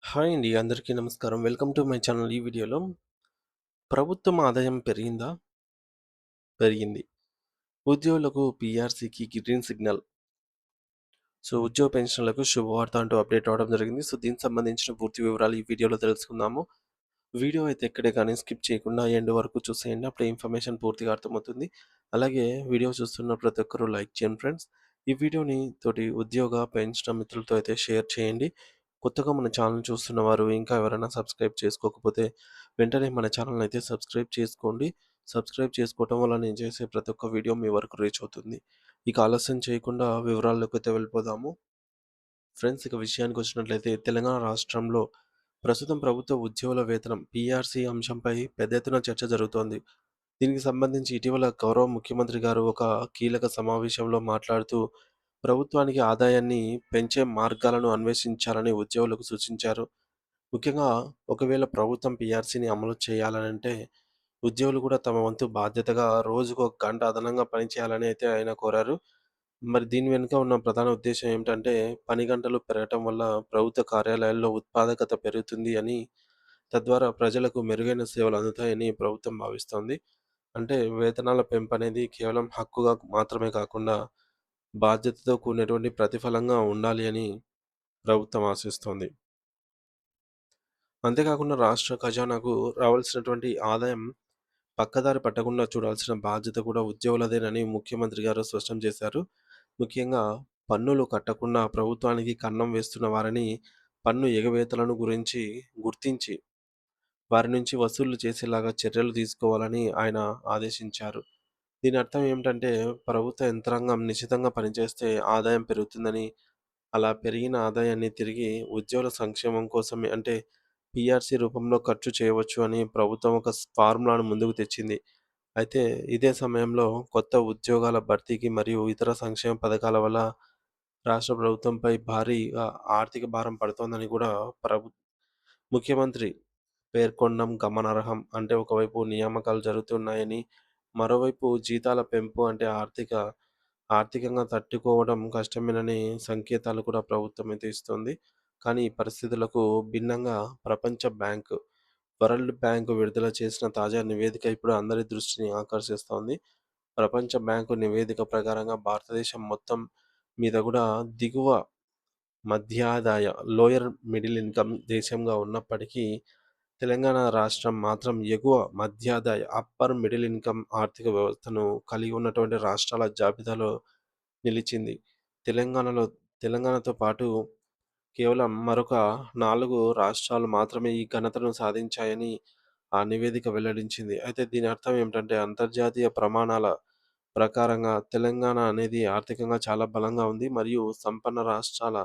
Hi అండి. అందరికీ నమస్కారం. Welcome to my channel. ఈ వీడియోలో ప్రభుత్వం ఆదాయం పెరిగిందా? పెరిగింది. ఉద్యోగులకు పీఆర్సీకి గ్రీన్ సిగ్నల్. ఉద్యోగ పెన్షన్‌లకు శుభవార్త అంటూ అప్డేట్ అవ్వడం జరిగింది. దీనికి సంబంధించిన పూర్తి వివరాలు ఈ వీడియోలో తెలుసుకుందాము. వీడియో అయితే ఎక్కడే గాని స్కిప్ చేయకుండా ఎండ్ వరకు చూసేయండి. అప్పుడే ఇన్ఫర్మేషన్ పూర్తిగా అర్థమవుతుంది. అలాగే వీడియో చూస్తున్న ప్రతి ఒక్కరు లైక్ చేయండి ఫ్రెండ్స్. ఈ వీడియోని తోటి ఉద్యోగ, పెన్షన్ మిత్రులతో అయితే షేర్ చేయండి. కొత్తగా మన ఛానల్ చూస్తున్న వారు ఇంకా ఎవరైనా సబ్స్క్రైబ్ చేసుకోకపోతే వెంటనే మన ఛానల్‌ని అయితే సబ్స్క్రైబ్ చేసుకోండి. సబ్స్క్రైబ్ చేసుకోవటం వల్ల నేను చేసే ప్రతి ఒక్క వీడియో మీ వరకు రీచ్ అవుతుంది. ఇక ఆలస్యం చేయకుండా వివరాల్లోకైతే వెళ్ళిపోదాము. ఫ్రెండ్స్ ఇక విషయానికొచ్చినట్లయితే తెలంగాణ రాష్ట్రంలో ప్రస్తుతం ప్రభుత్వ ఉద్యోగుల వేతనం పీఆర్సీ అంశంపై పెద్ద ఎత్తున చర్చ జరుగుతోంది. దీనికి సంబంధించి ఇటీవల గౌరవ ముఖ్యమంత్రి గారు ఒక కీలక సమావేశంలో మాట్లాడుతూ ప్రభుత్వానికి ఆదాయాన్ని పెంచే మార్గాలను అన్వేషించాలని ఉద్యోగులకు సూచించారు. ముఖ్యంగా ఒకవేళ ప్రభుత్వం పీఆర్సీని అమలు చేయాలనంటే ఉద్యోగులు కూడా తమ వంతు బాధ్యతగా రోజుకు ఒక గంట అదనంగా పనిచేయాలని అయితే ఆయన కోరారు. మరి దీని వెనుక ఉన్న ప్రధాన ఉద్దేశ్యం ఏమిటంటే, పని గంటలు పెరగటం వల్ల ప్రభుత్వ కార్యాలయాల్లో ఉత్పాదకత పెరుగుతుంది అని, తద్వారా ప్రజలకు మెరుగైన సేవలు అందుతాయని ప్రభుత్వం భావిస్తోంది. అంటే వేతనాల పెంపనేది కేవలం హక్కుగా మాత్రమే కాకుండా, బాధ్యతతో కూడినటువంటి ప్రతిఫలంగా ఉండాలి అని ప్రభుత్వం ఆశిస్తోంది. అంతేకాకుండా రాష్ట్ర ఖజానాకు రావాల్సినటువంటి ఆదాయం పక్కదారి పట్టకుండా చూడాల్సిన బాధ్యత కూడా ఉద్యోగులదేనని ముఖ్యమంత్రి గారు స్పష్టం చేశారు. ముఖ్యంగా పన్నులు కట్టకుండా ప్రభుత్వానికి కన్నం వేస్తున్న వారిని పన్ను ఎగవేతలను గుర్తించి వారి నుంచి వసూళ్లు చేసేలాగా చర్యలు తీసుకోవాలని ఆయన ఆదేశించారు. దీని అర్థం ఏమిటంటే ప్రభుత్వ యంత్రాంగం నిశితంగా పనిచేస్తే ఆదాయం పెరుగుతుందని, అలా పెరిగిన ఆదాయాన్ని తిరిగి ఉద్యోగుల సంక్షేమం కోసమే అంటే పీఆర్సీ రూపంలో ఖర్చు చేయవచ్చు అని ప్రభుత్వం ఒక ఫార్ములాను ముందుకు తెచ్చింది. అయితే ఇదే సమయంలో కొత్త ఉద్యోగాల భర్తీకి మరియు ఇతర సంక్షేమ పథకాల వల్ల రాష్ట్ర ప్రభుత్వంపై భారీగా ఆర్థిక భారం పడుతోందని కూడా ప్రభు ముఖ్యమంత్రి పేర్కొనడం గమనార్హం. అంటే ఒకవైపు నియామకాలు జరుగుతున్నాయని, మరోవైపు జీతాల పెంపు అంటే ఆర్థికంగా తట్టుకోవడం కష్టమేనని సంకేతాలు కూడా ప్రభుత్వం అయితే ఇస్తుంది. కానీ ఈ పరిస్థితులకు భిన్నంగా ప్రపంచ బ్యాంకు, వరల్డ్ బ్యాంక్ విడుదల చేసిన తాజా నివేదిక ఇప్పుడు అందరి దృష్టిని ఆకర్షిస్తోంది. ప్రపంచ బ్యాంకు నివేదిక ప్రకారంగా భారతదేశం మొత్తం మీద కూడా దిగువ మధ్యాదాయ లోయర్ మిడిల్ ఇన్‌కమ్ దేశంగా ఉన్నప్పటికీ, తెలంగాణ రాష్ట్రం మాత్రం ఎగువ మధ్యాదాయ అప్పర్ మిడిల్ ఇన్‌కమ్ ఆర్థిక వ్యవస్థను కలిగి ఉన్నటువంటి రాష్ట్రాల జాబితాలో నిలిచింది. తెలంగాణలో తెలంగాణతో పాటు కేవలం మరొక 4 రాష్ట్రాలు మాత్రమే ఈ ఘనతను సాధించాయని ఆ నివేదిక వెల్లడించింది. అయితే దీని అర్థం ఏమిటంటే అంతర్జాతీయ ప్రమాణాల ప్రకారంగా తెలంగాణ అనేది ఆర్థికంగా చాలా బలంగా ఉంది మరియు సంపన్న రాష్ట్రాల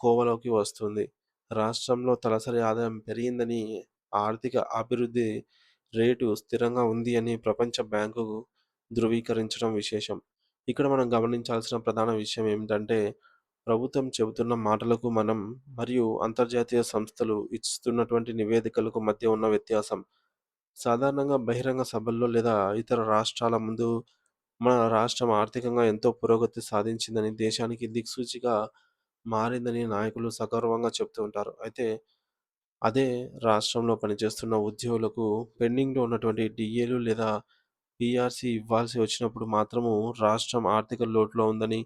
కోవలోకి వస్తుంది. రాష్ట్రంలో తలసరి ఆదాయం పెరిగిందని, ఆర్థిక అభివృద్ధి రేటు స్థిరంగా ఉంది అని ప్రపంచ బ్యాంకు ధృవీకరించడం విశేషం. ఇక్కడ మనం గమనించాల్సిన ప్రధాన విషయం ఏమిటంటే, ప్రభుత్వం చెబుతున్న మాటలకు మరియు అంతర్జాతీయ సంస్థలు ఇస్తున్నటువంటి నివేదికలకు మధ్య ఉన్న వ్యత్యాసం. సాధారణంగా బహిరంగ సభల్లో లేదా ఇతర రాష్ట్రాల ముందు మన రాష్ట్రం ఆర్థికంగా ఎంతో పురోగతి సాధించిందని, దేశానికి దిక్సూచిగా మారిందని నాయకులు సగర్వంగా చెప్తూ ఉంటారు. అయితే అదే రాష్ట్రంలో పనిచేస్తున్న ఉద్యోగులకు పెండింగ్‌లో ఉన్నటువంటి డీఏలు లేదా పీఆర్సీ ఇవ్వాల్సి వచ్చినప్పుడు మాత్రము రాష్ట్రం ఆర్థిక లోటులో ఉందని,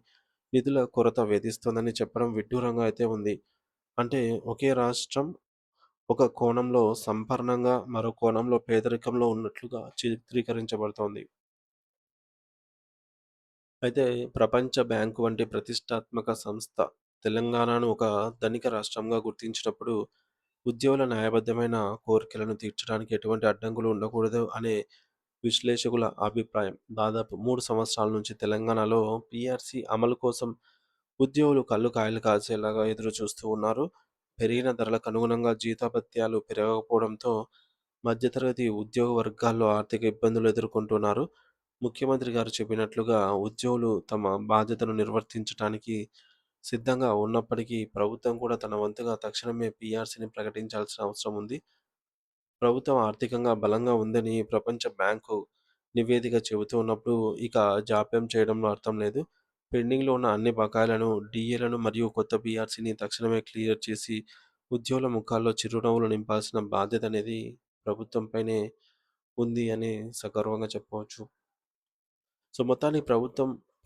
నిధుల కొరత వేధిస్తోందని చెప్పడం విడ్డూరంగా అయితే ఉంది. అంటే ఒకే రాష్ట్రం ఒక కోణంలో సంపన్నంగా, మరో కోణంలో పేదరికంలో ఉన్నట్లుగా చిత్రీకరించబడుతోంది. అయితే ప్రపంచ బ్యాంకు వంటి ప్రతిష్టాత్మక సంస్థ తెలంగాణను ఒక ధనిక రాష్ట్రంగా గుర్తించినప్పుడు, ఉద్యోగుల న్యాయబద్ధమైన కోరికలను తీర్చడానికి ఎటువంటి అడ్డంకులు ఉండకూడదు అనే విశ్లేషకుల అభిప్రాయం. దాదాపు 3 సంవత్సరాల నుంచి తెలంగాణలో పీఆర్సీ అమలు కోసం ఉద్యోగులు కళ్ళు కాయలు కాసేలాగా ఎదురు చూస్తూ ఉన్నారు. పెరిగిన ధరలకు అనుగుణంగా జీతభత్యాలు పెరగకపోవడంతో మధ్యతరగతి ఉద్యోగ వర్గాల్లో ఆర్థిక ఇబ్బందులు ఎదుర్కొంటున్నారు. ముఖ్యమంత్రి గారు చెప్పినట్లుగా ఉద్యోగులు తమ బాధ్యతను నిర్వర్తించటానికి సిద్ధంగా ఉన్నప్పటికీ, ప్రభుత్వం కూడా తన వంతుగా తక్షణమే పీఆర్సీని ప్రకటించాల్సిన అవసరం ఉంది. ప్రభుత్వం ఆర్థికంగా బలంగా ఉందని ప్రపంచ బ్యాంకు నివేదిక చెబుతూ ఉన్నప్పుడు, ఇక జాప్యం చేయడంలో అర్థం లేదు. పెండింగ్‌లో ఉన్న అన్ని బకాయిలను, డీఏలను మరియు కొత్త పీఆర్సీని తక్షణమే క్లియర్ చేసి ఉద్యోగుల ముఖాల్లో చిరునవ్వులు నింపాల్సిన బాధ్యత అనేది ప్రభుత్వం పైనే ఉంది అని సగర్వంగా చెప్పవచ్చు. సో, మొత్తానికి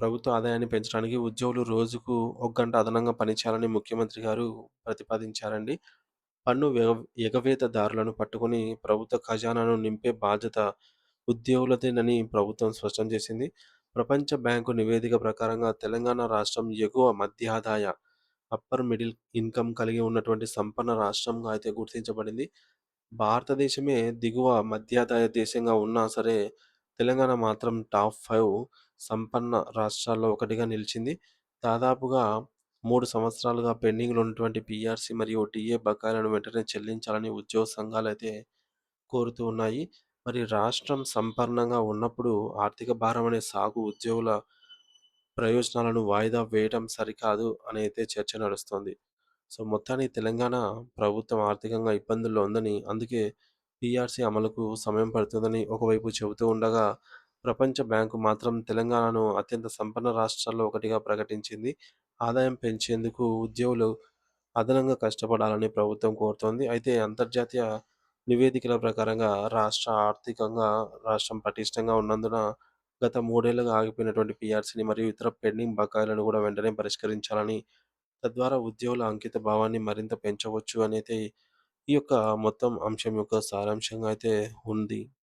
ప్రభుత్వ ఆదాయాన్ని పెంచడానికి ఉద్యోగులు రోజుకు ఒక గంట అదనంగా పనిచేయాలని ముఖ్యమంత్రి గారు ప్రతిపాదించారండి. పన్ను ఎగవేతదారులను పట్టుకొని ప్రభుత్వ ఖజానాను నింపే బాధ్యత ఉద్యోగులదేనని ప్రభుత్వం స్పష్టం చేసింది. ప్రపంచ బ్యాంకు నివేదిక ప్రకారంగా తెలంగాణ రాష్ట్రం ఎగువ మధ్యాదాయ అప్పర్ మిడిల్ ఇన్‌కమ్ కలిగి ఉన్నటువంటి సంపన్న రాష్ట్రంగా అయితే గుర్తించబడింది. భారతదేశమే దిగువ మధ్యాదాయ దేశంగా ఉన్నా సరే, తెలంగాణ మాత్రం టాప్ 5 సంపన్న రాష్ట్రాల్లో ఒకటిగా నిలిచింది. దాదాపుగా 3 సంవత్సరాలుగా పెండింగ్‌లో ఉన్నటువంటి పీఆర్సీ మరియు టీఏ బకాయిలను వెంటనే చెల్లించాలని ఉద్యోగ సంఘాలైతే కోరుతూ ఉన్నాయి. మరి రాష్ట్రం సంపన్నంగా ఉన్నప్పుడు ఆర్థిక భారం అనే సాగు ఉద్యోగుల ప్రయోజనాలను వాయిదా వేయడం సరికాదు అనైతే చర్చ నడుస్తోంది. సో, మొత్తానికి తెలంగాణ ప్రభుత్వం ఆర్థికంగా ఇబ్బందుల్లో ఉందని, అందుకే పీఆర్సీ అమలుకు సమయం పడుతుందని ఒకవైపు చెబుతూ ఉండగా, ప్రపంచ బ్యాంకు మాత్రం తెలంగాణను అత్యంత సంపన్న రాష్ట్రాల్లో ఒకటిగా ప్రకటించింది. ఆదాయం పెంచేందుకు ఉద్యోగులు అదనంగా కష్టపడాలని ప్రభుత్వం కోరుతోంది. అయితే అంతర్జాతీయ నివేదికల ప్రకారంగా ఆర్థికంగా రాష్ట్రం పటిష్టంగా ఉన్నందున గత 3 ఏళ్లుగా ఆగిపోయినటువంటి పీఆర్సీని మరియు ఇతర పెండింగ్ బకాయిలను కూడా వెంటనే పరిష్కరించాలని, తద్వారా ఉద్యోగుల అంకిత భావాన్ని మరింత పెంచవచ్చు అనైతే ఈ యొక్క మొత్తం అంశం యొక్క సారాంశంగా అయితే ఉంది.